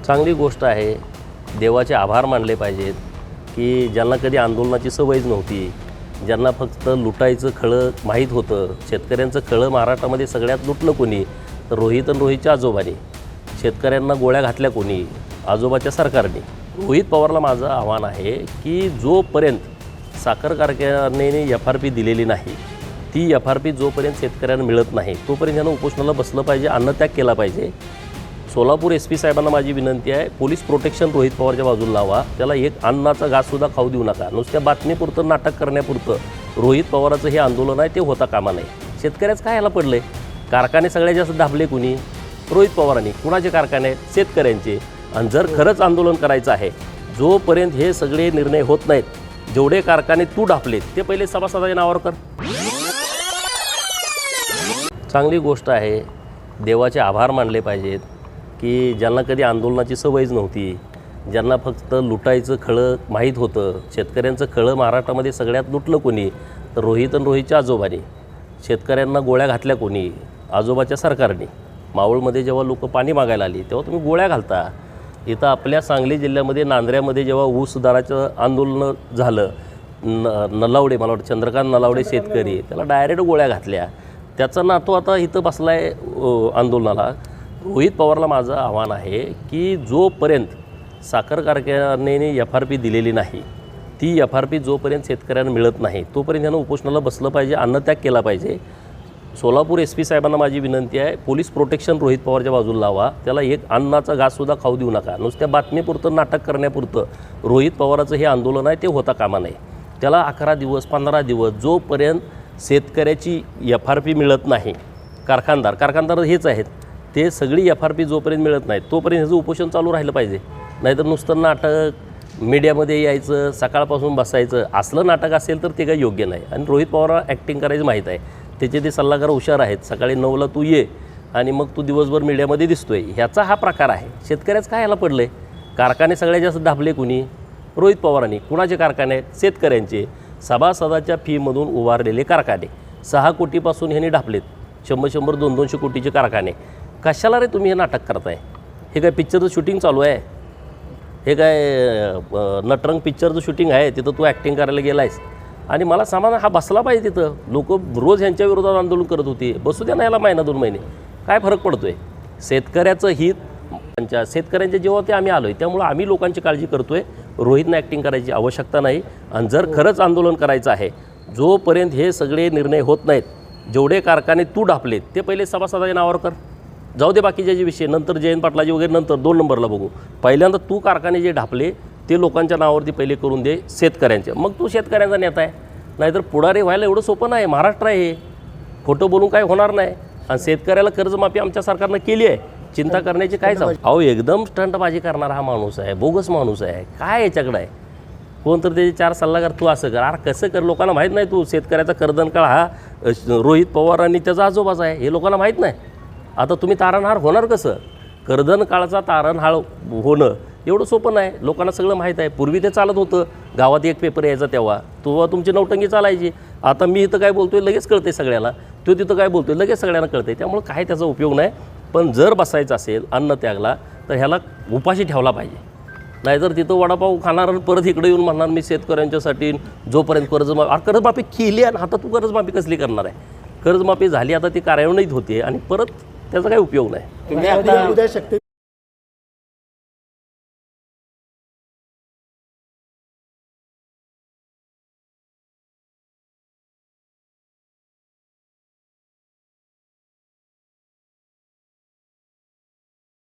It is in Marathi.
चांगली गोष्ट आहे। देवाचे आभार मानले पाहिजेत की ज्यांना कधी आंदोलनाची सवयच नव्हती, ज्यांना फक्त लुटायचं खळं माहीत होतं। शेतकऱ्यांचं खळं महाराष्ट्रामध्ये सगळ्यात लुटलं कोणी तर रोहित आणि रोहितच्या आजोबांनी। शेतकऱ्यांना गोळ्या घातल्या कोणी? आजोबाच्या सरकारने। रोहित पवारला माझं आव्हान आहे की जोपर्यंत साखर कारखान्याने FRP दिलेली नाही, ती FRP जोपर्यंत शेतकऱ्यांना मिळत नाही तोपर्यंत त्यांना उपोषणाला बसलं पाहिजे, अन्नत्याग केला पाहिजे। सोलापूर SP साहेबांना माझी विनंती आहे, पोलीस प्रोटेक्शन रोहित पवारच्या बाजूला लावा। त्याला एक अन्नाचा घाससुद्धा खाऊ देऊ नका। नुसत्या बातमीपुरतं नाटक करण्यापुरतं रोहित पवाराचं हे आंदोलन आहे ते होता कामा नये। शेतकऱ्याचं काय ह्याला पडलं आहे? कारखाने सगळ्यात जास्त दाबले कुणी? रोहित पवारांनी। कुणाचे कारखाने? शेतकऱ्यांचे। आणि जर खरंच आंदोलन करायचं आहे, जोपर्यंत हे सगळे निर्णय होत नाहीत, जेवढे कारखाने तू डापलेत ते पहिले सभासदाच्या नावावर कर। चांगली गोष्ट आहे। देवाचे आभार मानले पाहिजेत की ज्यांना कधी आंदोलनाची सवयच नव्हती, ज्यांना फक्त लुटायचं खळं माहीत होतं। शेतकऱ्यांचं खळं महाराष्ट्रामध्ये सगळ्यात लुटलं कोणी तर रोहित आणि रोहितच्या आजोबांनी। शेतकऱ्यांना गोळ्या घातल्या कोणी? आजोबाच्या सरकारने। मावळमध्ये जेव्हा लोक पाणी मागायला आली तेव्हा तुम्ही गोळ्या घालता। इथं आपल्या सांगली जिल्ह्यामध्ये नांदऱ्यामध्ये जेव्हा ऊस दराचं आंदोलन झालं, नलावडे, मला वाटतं चंद्रकांत नलावडे शेतकरी, त्याला डायरेक्ट गोळ्या घातल्या। त्याचा नातू आता इथं बसला आहे आंदोलनाला। रोहित पवारला माझं आव्हान आहे की जोपर्यंत साखर कारखान्याने FRP दिलेली नाही, ती FRP जोपर्यंत शेतकऱ्यांना मिळत नाही तोपर्यंत त्यांना उपोषणाला बसलं पाहिजे, अन्नत्याग केला पाहिजे। सोलापूर SP साहेबांना माझी विनंती आहे, पोलीस प्रोटेक्शन रोहित पवारच्या बाजूला लावा। त्याला एक अन्नाचा घाससुद्धा खाऊ देऊ नका। नुसत्या बातमीपुरतं नाटक करण्यापुरतं रोहित पवाराचं हे आंदोलन आहे ते होता कामा नये। त्याला 11 दिवस 15 दिवस जोपर्यंत शेतकऱ्याची FRP मिळत नाही, कारखानदार हेच आहेत, ते सगळी FRP जोपर्यंत मिळत नाही तोपर्यंत ह्याचं उपोषण चालू राहिलं पाहिजे। नाहीतर नुसतं नाटक, मीडियामध्ये यायचं, सकाळपासून बसायचं, असलं नाटक असेल तर ते काही योग्य नाही। आणि रोहित पवारला ॲक्टिंग करायचं माहीत आहे, त्याचे ते सल्लागार हुशार आहेत। सकाळी 9ला तू ये आणि मग तू दिवसभर मीडियामध्ये दिसतोय, ह्याचा हा प्रकार आहे। शेतकऱ्याचं काय ह्याला पडलं आहे? कारखाने सगळ्यात जास्त दाबले कुणी? रोहित पवारांनी। कुणाचे कारखाने? शेतकऱ्यांचे। सभासदाच्या फीमधून उभारलेले कारखाने 6 कोटीपासून ह्यांनी ढापलेत। 100-100, 200-200 कोटीचे कारखाने। कशाला रे तुम्ही हे नाटक करताय? हे काय पिक्चरचं शूटिंग चालू आहे? हे काय नटरंग पिक्चरचं शूटिंग आहे? तिथं तू ॲक्टिंग करायला गेला आहेस? आणि मला समाधान हा बसला पाहिजे। तिथं लोक रोज ह्यांच्या विरोधात आंदोलन करत होते, बसू द्या ना याला महिना 2 महिने, काय फरक पडतोय? शेतकऱ्याचं हित, शेतकऱ्यांच्या जीवावरती आम्ही आलो आहे, त्यामुळं आम्ही लोकांची काळजी करतोय। रोहितनं ॲक्टिंग करायची आवश्यकता नाही। आणि जर खरंच आंदोलन करायचं आहे, जोपर्यंत हे सगळे निर्णय होत नाहीत, जेवढे कारखाने तू डापलेत ते पहिले सभासदाच्या नावावर कर। जाऊ दे बाकीचे जे विषय, नंतर जयंत पाटलाजी वगैरे नंतर 2 नंबरला बघू। पहिल्यांदा तू कारखाने जे ढापले ते लोकांच्या नावावरती पहिले करून दे, शेतकऱ्यांचे। मग तू शेतकऱ्यांचा नेता आहे। नाहीतर पुढारी व्हायला एवढं सोपं नाही। महाराष्ट्र आहे हे, खोटं बोलून काय होणार नाही। आणि शेतकऱ्याला कर्जमाफी आमच्या सरकारनं केली आहे, चिंता करण्याची काय जाऊ? अहो एकदम स्टंटबाजी करणारा हा माणूस आहे, बोगस माणूस आहे। काय याच्याकडे आहे? कोणतर त्याचे 4 सल्लागार, तू असं कर, अरे कसं कर? लोकांना माहीत नाही तू शेतकऱ्याचा कर्दनकाळ हा रोहित पवार आणि त्याचा आजोबाचा आहे, हे लोकांना माहीत नाही। आता तुम्ही तारणहार होणार कसं? कर्दनकाळाचा तारणहार होणं एवढं सोपं नाही। लोकांना सगळं माहीत आहे। पूर्वी ते चालत होतं, गावात एक पेपर यायचा तेव्हा तुमची नौटंकी चालायची। आता मी इथं काय बोलतोय लगेच कळतंय सगळ्याला, तो तिथं काय बोलतोय लगेच सगळ्यांना कळतंय। त्यामुळे काय त्याचा उपयोग नाही। पण जर बसायचं असेल अन्नत्यागला तर ह्याला उपाशी ठेवला पाहिजे। नाहीतर तिथं वडापाव खाणार आणि परत इकडे येऊन म्हणणार मी शेतकऱ्यांच्यासाठी जोपर्यंत कर्जमाफी केली आणि आता तू कर्जमाफी कसली करणार आहे? कर्जमाफी झाली, आता ती कार्यान्वित होते आणि परत त्याचा काही उपयोग नाही।